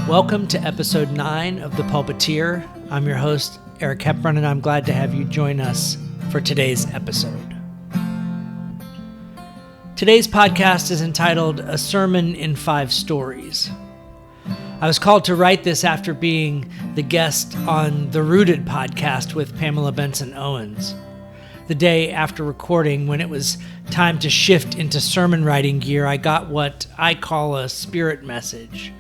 Welcome to episode 9 of The Pulpiteer. I'm your host, Eric Hepburn, and I'm glad to have you join us for today's episode. Today's podcast is entitled A Sermon in 5 Stories. I was called to write this after being the guest on the Rooted podcast with Pamela Benson Owens. The day after recording, when it was time to shift into sermon writing gear, I got what I call a spirit message.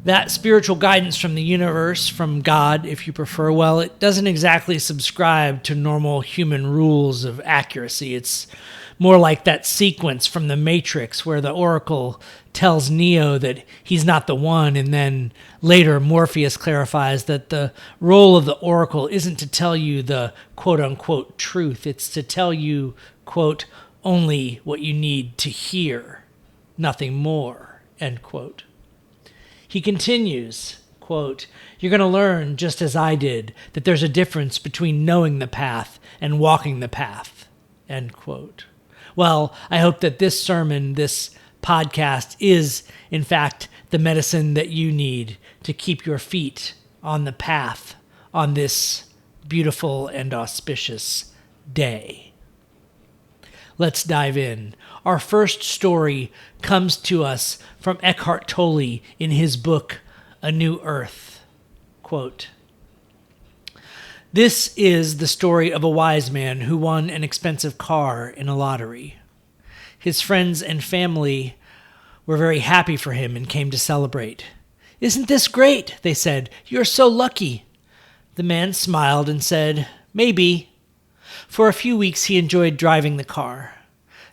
That spiritual guidance from the universe, from God, if you prefer, well, it doesn't exactly subscribe to normal human rules of accuracy. It's more like that sequence from The Matrix where the Oracle tells Neo that he's not the one, and then later Morpheus clarifies that the role of the Oracle isn't to tell you the quote-unquote truth. It's to tell you, quote, only what you need to hear, nothing more, end quote. He continues, quote, "You're going to learn, just as I did, that there's a difference between knowing the path and walking the path," end quote. Well, I hope that this sermon, this podcast, is, in fact, the medicine that you need to keep your feet on the path on this beautiful and auspicious day. Let's dive in. Our first story comes to us from Eckhart Tolle in his book, A New Earth. Quote, "This is the story of a wise man who won an expensive car in a lottery. His friends and family were very happy for him and came to celebrate. 'Isn't this great?' they said. 'You're so lucky.' The man smiled and said, 'Maybe.' For a few weeks he enjoyed driving the car.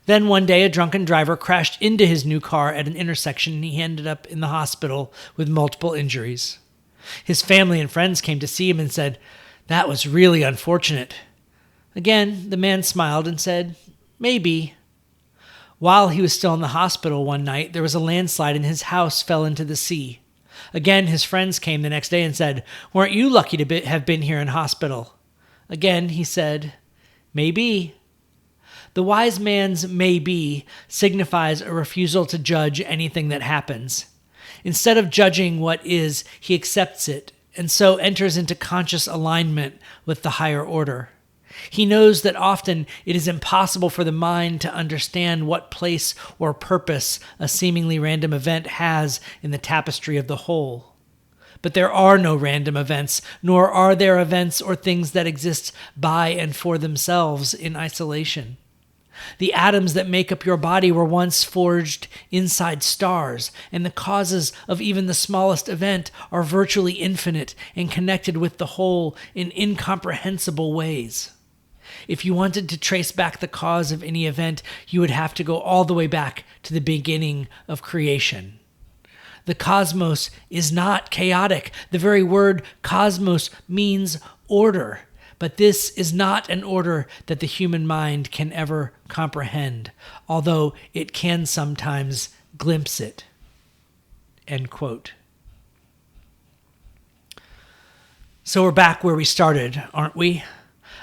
Then one day a drunken driver crashed into his new car at an intersection and he ended up in the hospital with multiple injuries. His family and friends came to see him and said, 'That was really unfortunate.' Again, the man smiled and said, 'Maybe.' While he was still in the hospital one night, there was a landslide and his house fell into the sea. Again, his friends came the next day and said, 'Weren't you lucky to have been here in hospital?' Again, he said, 'Maybe.' The wise man's maybe signifies a refusal to judge anything that happens. Instead of judging what is, he accepts it, and so enters into conscious alignment with the higher order. He knows that often it is impossible for the mind to understand what place or purpose a seemingly random event has in the tapestry of the whole. But there are no random events, nor are there events or things that exist by and for themselves in isolation. The atoms that make up your body were once forged inside stars, and the causes of even the smallest event are virtually infinite and connected with the whole in incomprehensible ways. If you wanted to trace back the cause of any event, you would have to go all the way back to the beginning of creation. The cosmos is not chaotic. The very word cosmos means order. But this is not an order that the human mind can ever comprehend, although it can sometimes glimpse it." End quote. So we're back where we started, aren't we?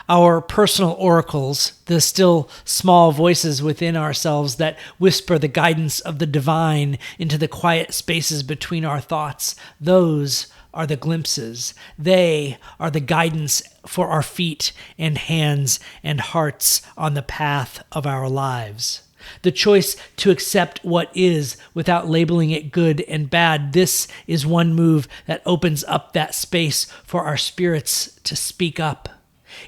Our personal oracles, the still small voices within ourselves that whisper the guidance of the divine into the quiet spaces between our thoughts, those are the glimpses. They are the guidance for our feet and hands and hearts on the path of our lives. The choice to accept what is without labeling it good and bad, this is one move that opens up that space for our spirits to speak up.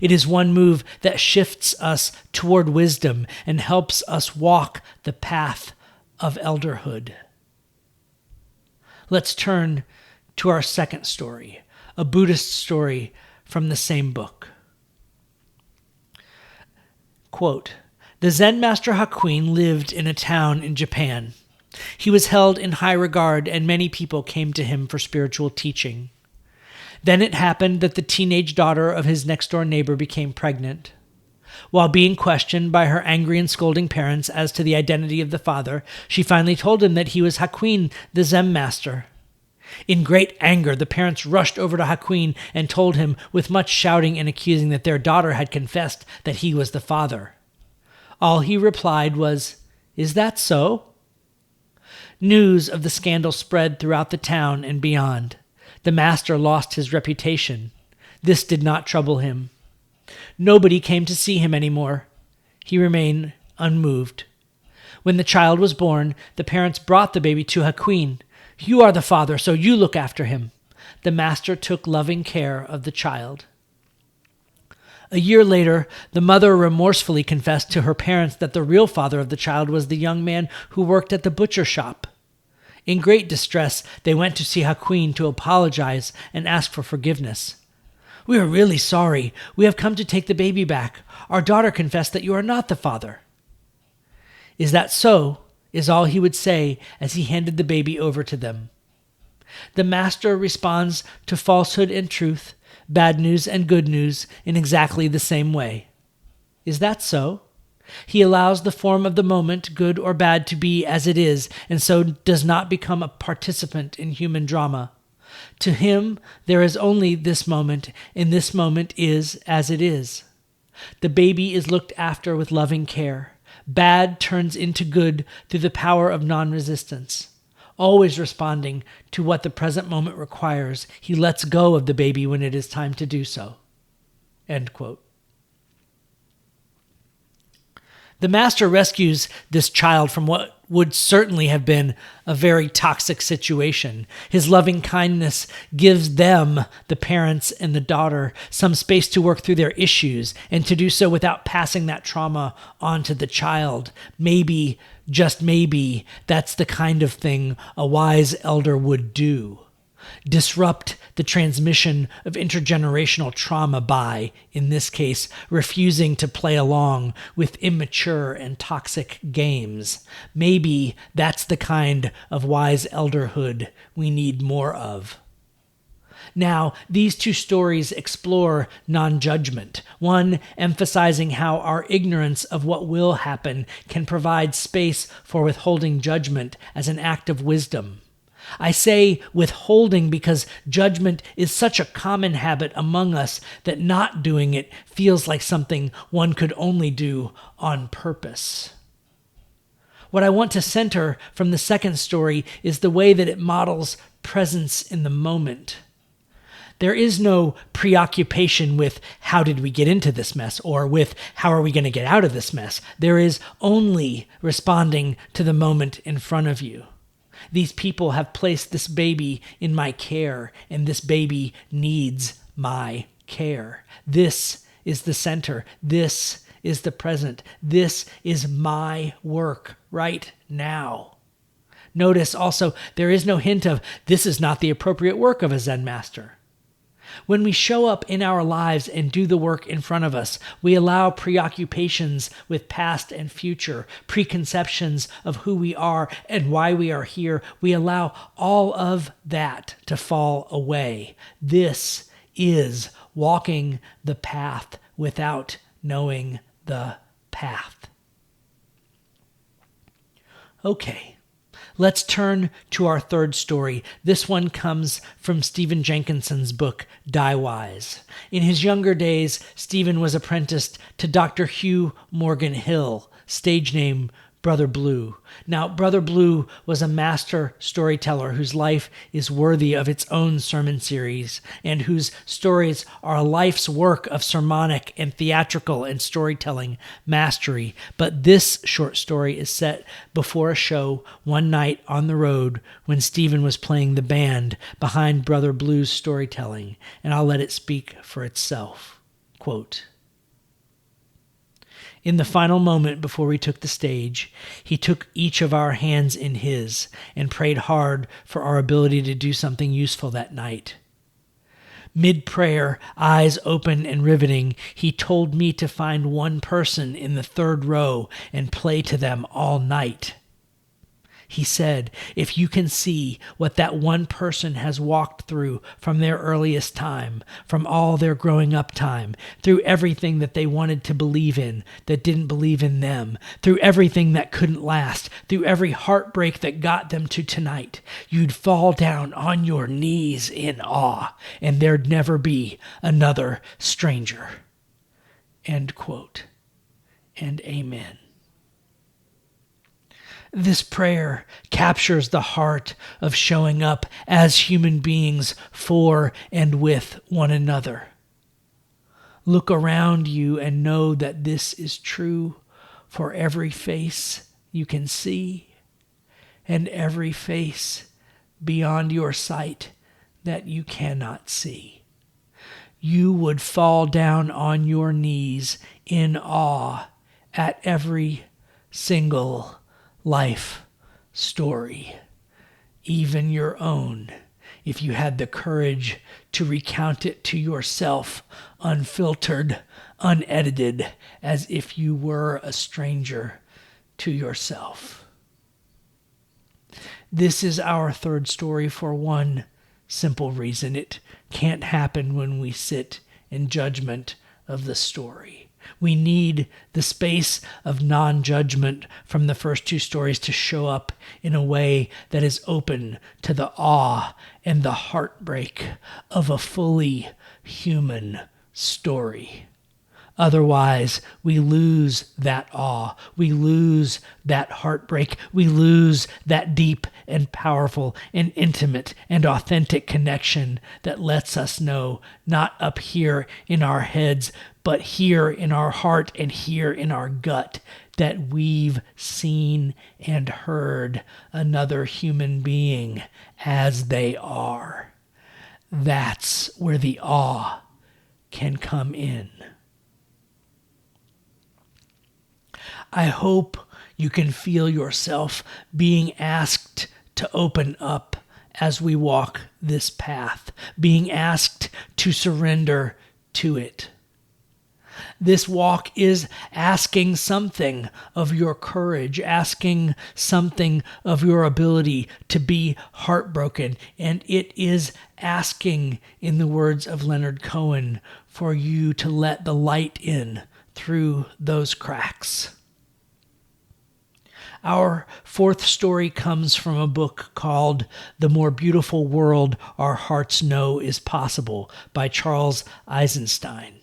It is one move that shifts us toward wisdom and helps us walk the path of elderhood. Let's turn to our second story, a Buddhist story from the same book. Quote, "The Zen master Hakuin lived in a town in Japan. He was held in high regard and many people came to him for spiritual teaching. Then it happened that the teenage daughter of his next-door neighbor became pregnant. While being questioned by her angry and scolding parents as to the identity of the father, she finally told him that he was Hakuin, the Zen master. In great anger, the parents rushed over to Hakuin and told him, with much shouting and accusing, that their daughter had confessed that he was the father. All he replied was, "Is that so?" News of the scandal spread throughout the town and beyond. The master lost his reputation. This did not trouble him. Nobody came to see him anymore. He remained unmoved. When the child was born, the parents brought the baby to Haquin. You are the father, so you look after him. The master took loving care of the child. A year later, the mother remorsefully confessed to her parents that the real father of the child was the young man who worked at the butcher shop. In great distress, they went to see Haquin to apologize and ask for forgiveness. We are really sorry. We have come to take the baby back. Our daughter confessed that you are not the father. Is that so? Is all he would say as he handed the baby over to them. The master responds to falsehood and truth, bad news and good news in exactly the same way. Is that so? He allows the form of the moment, good or bad, to be as it is, and so does not become a participant in human drama. To him, there is only this moment, and this moment is as it is. The baby is looked after with loving care. Bad turns into good through the power of non-resistance. Always responding to what the present moment requires, he lets go of the baby when it is time to do so. End quote. The master rescues this child from what would certainly have been a very toxic situation. His loving kindness gives them, the parents and the daughter, some space to work through their issues and to do so without passing that trauma on to the child. Maybe, just maybe, that's the kind of thing a wise elder would do. Disrupt the transmission of intergenerational trauma by, in this case, refusing to play along with immature and toxic games. Maybe that's the kind of wise elderhood we need more of. Now, these two stories explore non-judgment, one emphasizing how our ignorance of what will happen can provide space for withholding judgment as an act of wisdom. I say withholding because judgment is such a common habit among us that not doing it feels like something one could only do on purpose. What I want to center from the second story is the way that it models presence in the moment. There is no preoccupation with how did we get into this mess or with how are we going to get out of this mess. There is only responding to the moment in front of you. These people have placed this baby in my care, and this baby needs my care. This is the center. This is the present. This is my work right now. Notice also, there is no hint of this is not the appropriate work of a Zen master. When we show up in our lives and do the work in front of us, we allow preoccupations with past and future, preconceptions of who we are and why we are here. We allow all of that to fall away. This is walking the path without knowing the path. Okay. Let's turn to our third story. This one comes from Stephen Jenkinson's book, Die Wise. In his younger days, Stephen was apprenticed to Dr. Hugh Morgan Hill, stage name Brother Blue. Now, Brother Blue was a master storyteller whose life is worthy of its own sermon series and whose stories are a life's work of sermonic and theatrical and storytelling mastery. But this short story is set before a show one night on the road when Stephen was playing the band behind Brother Blue's storytelling, and I'll let it speak for itself. Quote, in the final moment before we took the stage, he took each of our hands in his and prayed hard for our ability to do something useful that night. Mid-prayer, eyes open and riveting, he told me to find one person in the third row and play to them all night. He said, if you can see what that one person has walked through from their earliest time, from all their growing up time, through everything that they wanted to believe in that didn't believe in them, through everything that couldn't last, through every heartbreak that got them to tonight, you'd fall down on your knees in awe, and there'd never be another stranger. End quote. And amen. This prayer captures the heart of showing up as human beings for and with one another. Look around you and know that this is true for every face you can see and every face beyond your sight that you cannot see. You would fall down on your knees in awe at every single life story, even your own, if you had the courage to recount it to yourself, unfiltered, unedited, as if you were a stranger to yourself. This is our third story for one simple reason. It can't happen when we sit in judgment of the story. We need the space of non-judgment from the first two stories to show up in a way that is open to the awe and the heartbreak of a fully human story. Otherwise, we lose that awe. We lose that heartbreak. We lose that deep and powerful and intimate and authentic connection that lets us know, not up here in our heads, but here in our heart and here in our gut, that we've seen and heard another human being as they are. That's where the awe can come in. I hope you can feel yourself being asked to open up as we walk this path, being asked to surrender to it. This walk is asking something of your courage, asking something of your ability to be heartbroken, and it is asking, in the words of Leonard Cohen, for you to let the light in through those cracks. Our fourth story comes from a book called The More Beautiful World Our Hearts Know Is Possible by Charles Eisenstein.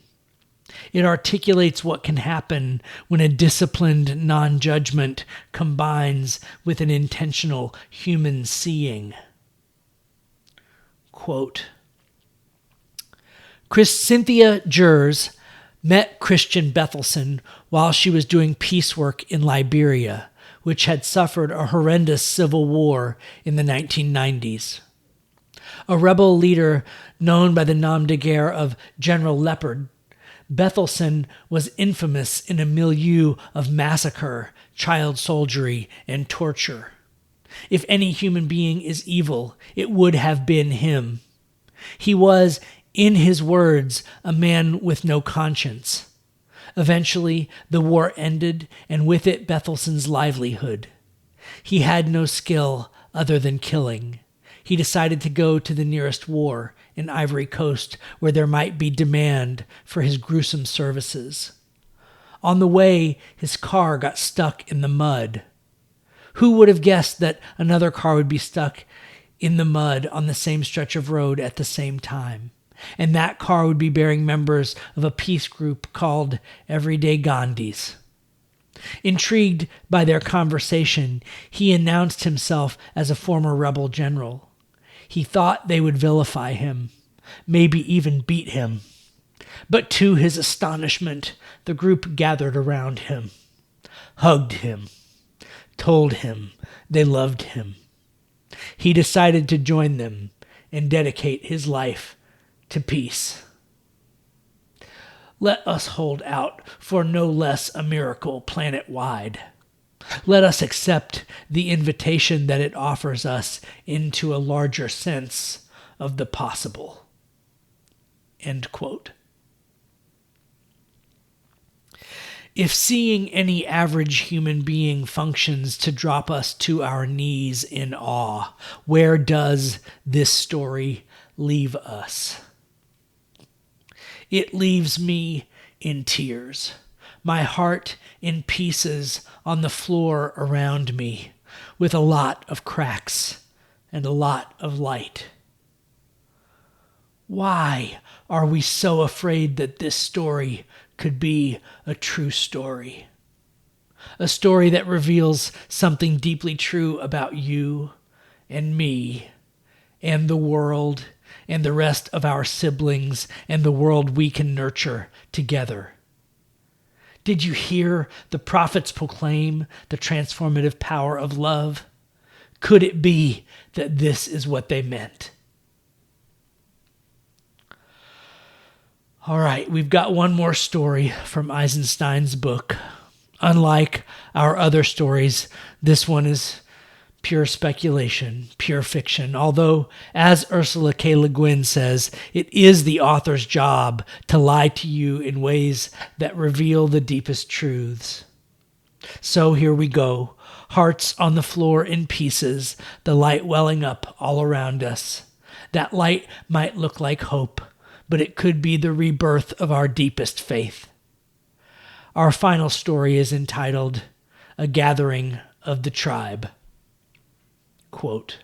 It articulates what can happen when a disciplined non-judgment combines with an intentional human seeing. Quote, Cynthia Gers met Christian Bethelson while she was doing peace work in Liberia, which had suffered a horrendous civil war in the 1990s. A rebel leader known by the nom de guerre of General Leopard, Bethelson was infamous in a milieu of massacre, child soldiery, and torture. If any human being is evil, it would have been him. He was, in his words, a man with no conscience. Eventually, the war ended, and with it Bethelson's livelihood. He had no skill other than killing. He decided to go to the nearest war in Ivory Coast, where there might be demand for his gruesome services. On the way, his car got stuck in the mud. Who would have guessed that another car would be stuck in the mud on the same stretch of road at the same time? And that car would be bearing members of a peace group called Everyday Gandhis. Intrigued by their conversation, he announced himself as a former rebel general. He thought they would vilify him, maybe even beat him. But to his astonishment, the group gathered around him, hugged him, told him they loved him. He decided to join them and dedicate his life to peace. Let us hold out for no less a miracle planet-wide. Let us accept the invitation that it offers us into a larger sense of the possible. End quote. If seeing any average human being functions to drop us to our knees in awe, where does this story leave us? It leaves me in tears, my heart in pieces on the floor around me, with a lot of cracks and a lot of light. Why are we so afraid that this story could be a true story? a story that reveals something deeply true about you and me and the world and the rest of our siblings and the world we can nurture together. Did you hear the prophets proclaim the transformative power of love? Could it be that this is what they meant? All right, we've got one more story from Eisenstein's book. Unlike our other stories, this one is pure speculation, pure fiction, although, as Ursula K. Le Guin says, it is the author's job to lie to you in ways that reveal the deepest truths. So here we go, hearts on the floor in pieces, the light welling up all around us. That light might look like hope, but it could be the rebirth of our deepest faith. Our final story is entitled, A Gathering of the Tribe. Quote,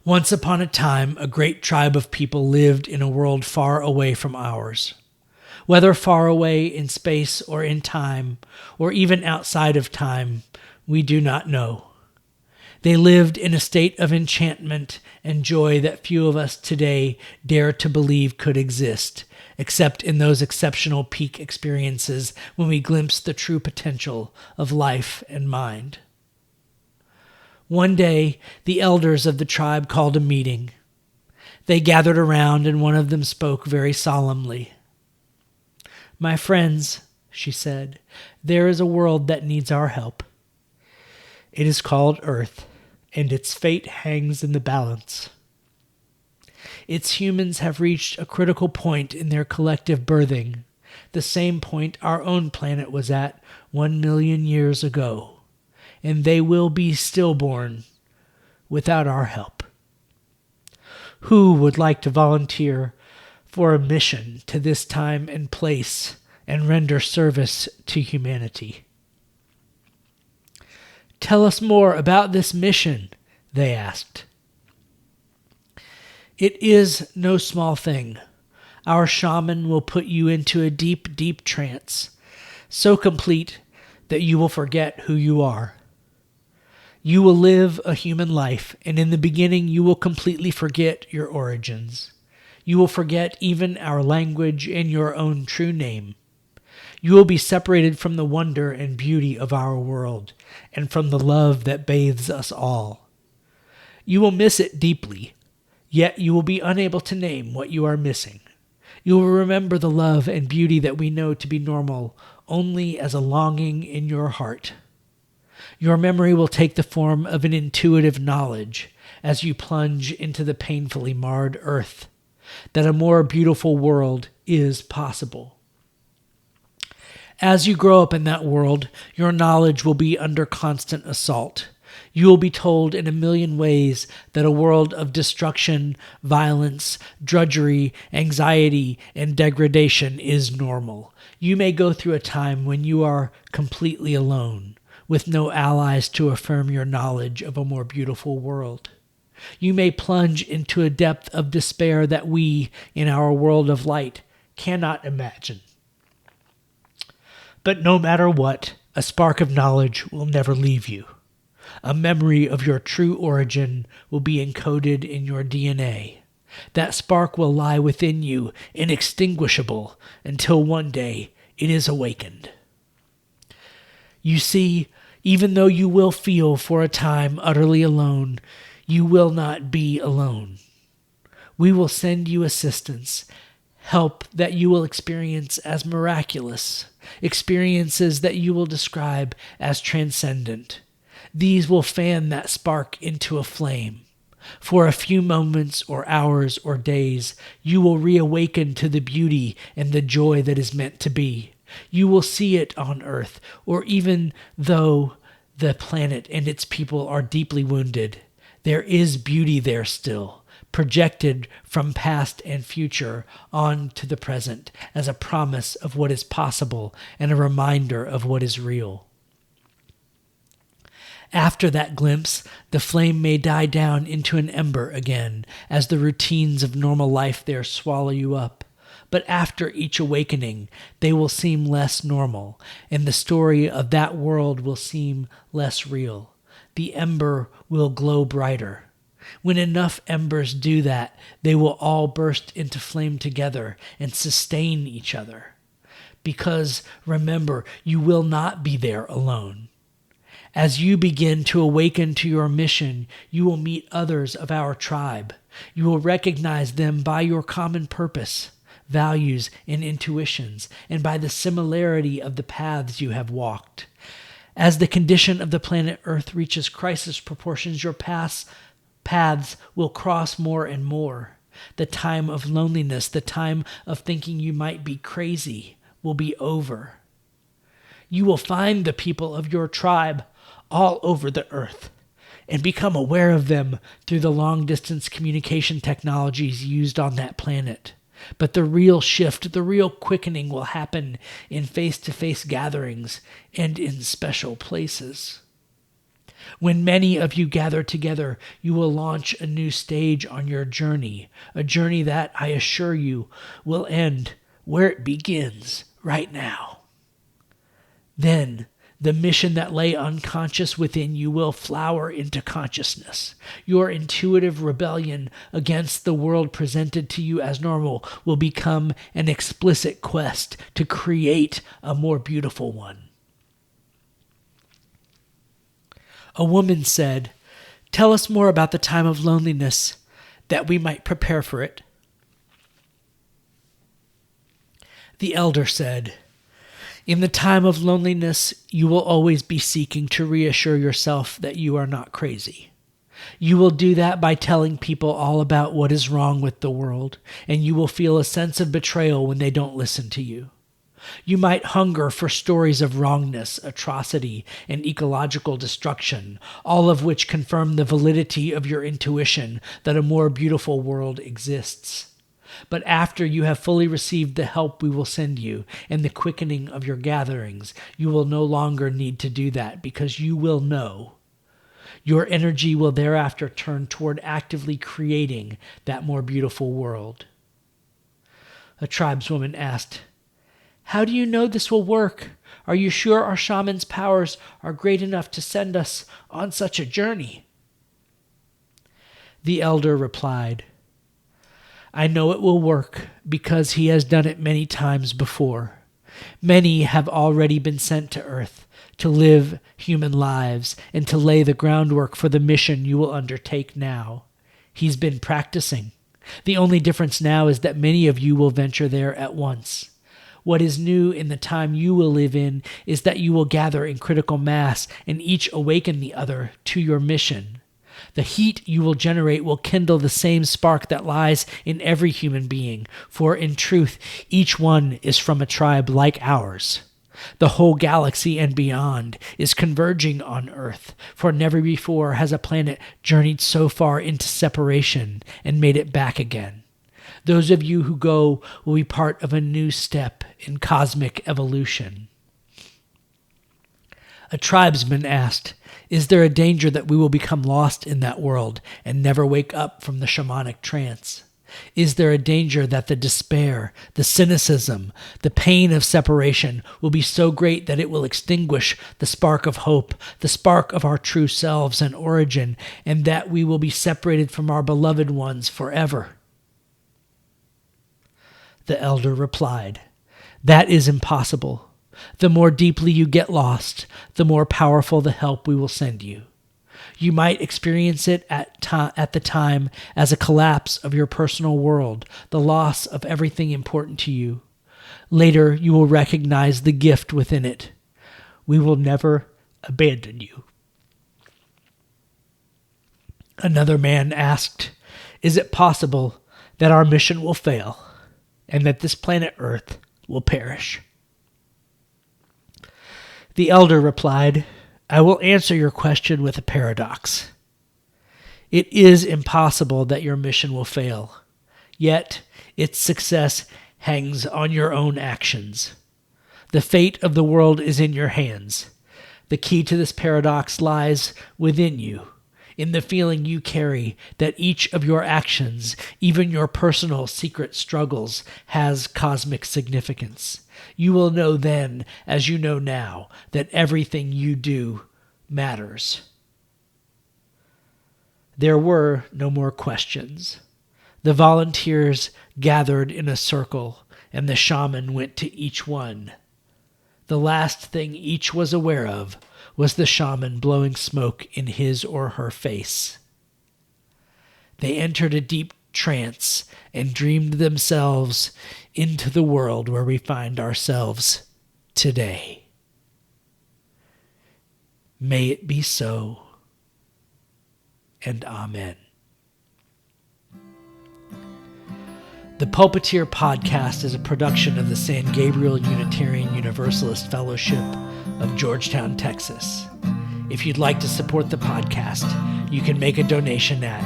once upon a time, a great tribe of people lived in a world far away from ours. Whether far away in space or in time, or even outside of time, we do not know. They lived in a state of enchantment and joy that few of us today dare to believe could exist, except in those exceptional peak experiences when we glimpse the true potential of life and mind. One day, the elders of the tribe called a meeting. They gathered around and one of them spoke very solemnly. "My friends," she said, "there is a world that needs our help. It is called Earth, and its fate hangs in the balance. Its humans have reached a critical point in their collective birthing, the same point our own planet was at 1 million years ago, and they will be stillborn without our help. Who would like to volunteer for a mission to this time and place and render service to humanity?" "Tell us more about this mission," they asked. "It is no small thing. Our shaman will put you into a deep, deep trance, so complete that you will forget who you are. You will live a human life, and in the beginning you will completely forget your origins. You will forget even our language and your own true name. You will be separated from the wonder and beauty of our world, and from the love that bathes us all. You will miss it deeply, yet you will be unable to name what you are missing. You will remember the love and beauty that we know to be normal only as a longing in your heart. Your memory will take the form of an intuitive knowledge as you plunge into the painfully marred earth, that a more beautiful world is possible. As you grow up in that world, your knowledge will be under constant assault. You will be told in a million ways that a world of destruction, violence, drudgery, anxiety, and degradation is normal. You may go through a time when you are completely alone, with no allies to affirm your knowledge of a more beautiful world. You may plunge into a depth of despair that we, in our world of light, cannot imagine. But no matter what, a spark of knowledge will never leave you. A memory of your true origin will be encoded in your DNA. That spark will lie within you, inextinguishable, until one day it is awakened. You see, even though you will feel for a time utterly alone, you will not be alone. We will send you assistance, help that you will experience as miraculous, experiences that you will describe as transcendent. These will fan that spark into a flame. For a few moments or hours or days, you will reawaken to the beauty and the joy that is meant to be. You will see it on Earth, or even though the planet and its people are deeply wounded, there is beauty there still, projected from past and future on to the present as a promise of what is possible and a reminder of what is real. After that glimpse, the flame may die down into an ember again as the routines of normal life there swallow you up. But after each awakening, they will seem less normal, and the story of that world will seem less real. The ember will glow brighter. When enough embers do that, they will all burst into flame together and sustain each other. Because, remember, you will not be there alone. As you begin to awaken to your mission, you will meet others of our tribe. You will recognize them by your common purpose, values, and intuitions, and by the similarity of the paths you have walked. As the condition of the planet Earth reaches crisis proportions, your paths will cross more and more. The time of loneliness, the time of thinking you might be crazy, will be over. You will find the people of your tribe all over the earth and become aware of them through the long-distance communication technologies used on that planet. But the real shift, the real quickening will happen in face-to-face gatherings and in special places. When many of you gather together, you will launch a new stage on your journey, a journey that, I assure you, will end where it begins right now. Then, the mission that lay unconscious within you will flower into consciousness. Your intuitive rebellion against the world presented to you as normal will become an explicit quest to create a more beautiful one. A woman said, "Tell us more about the time of loneliness, that we might prepare for it." The elder said, "In the time of loneliness, you will always be seeking to reassure yourself that you are not crazy. You will do that by telling people all about what is wrong with the world, and you will feel a sense of betrayal when they don't listen to you. You might hunger for stories of wrongness, atrocity, and ecological destruction, all of which confirm the validity of your intuition that a more beautiful world exists. But after you have fully received the help we will send you and the quickening of your gatherings, you will no longer need to do that because you will know. Your energy will thereafter turn toward actively creating that more beautiful world." A tribeswoman asked, "How do you know this will work? Are you sure our shaman's powers are great enough to send us on such a journey?" The elder replied, "I know it will work because he has done it many times before. Many have already been sent to Earth to live human lives and to lay the groundwork for the mission you will undertake now. He's been practicing. The only difference now is that many of you will venture there at once. What is new in the time you will live in is that you will gather in critical mass and each awaken the other to your mission. The heat you will generate will kindle the same spark that lies in every human being, for in truth, each one is from a tribe like ours. The whole galaxy and beyond is converging on Earth, for never before has a planet journeyed so far into separation and made it back again. Those of you who go will be part of a new step in cosmic evolution." A tribesman asked, "Is there a danger that we will become lost in that world and never wake up from the shamanic trance? Is there a danger that the despair, the cynicism, the pain of separation will be so great that it will extinguish the spark of hope, the spark of our true selves and origin, and that we will be separated from our beloved ones forever?" The elder replied, "That is impossible. The more deeply you get lost, the more powerful the help we will send you. You might experience it at the time as a collapse of your personal world, the loss of everything important to you. Later, you will recognize the gift within it. We will never abandon you." Another man asked, "Is it possible that our mission will fail and that this planet Earth will perish?" The elder replied, "I will answer your question with a paradox. It is impossible that your mission will fail, yet its success hangs on your own actions. The fate of the world is in your hands. The key to this paradox lies within you. in the feeling you carry that each of your actions, even your personal secret struggles, has cosmic significance. You will know then, as you know now, that everything you do matters. There were no more questions. The volunteers gathered in a circle, and the shaman went to each one. The last thing each was aware of was the shaman blowing smoke in his or her face. They entered a deep trance and dreamed themselves into the world where we find ourselves today. May it be so, and amen. The Pulpiteer Podcast is a production of the San Gabriel Unitarian Universalist Fellowship of Georgetown, Texas. If you'd like to support the podcast, you can make a donation at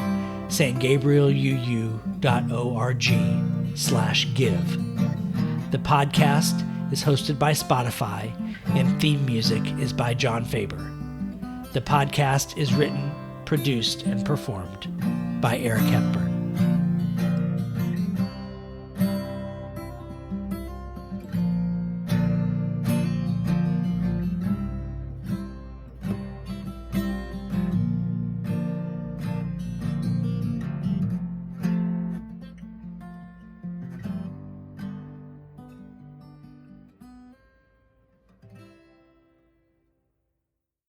sangabrieluu.org/give. The podcast is hosted by Spotify, and theme music is by John Faber. The podcast is written, produced, and performed by Eric Hepburn.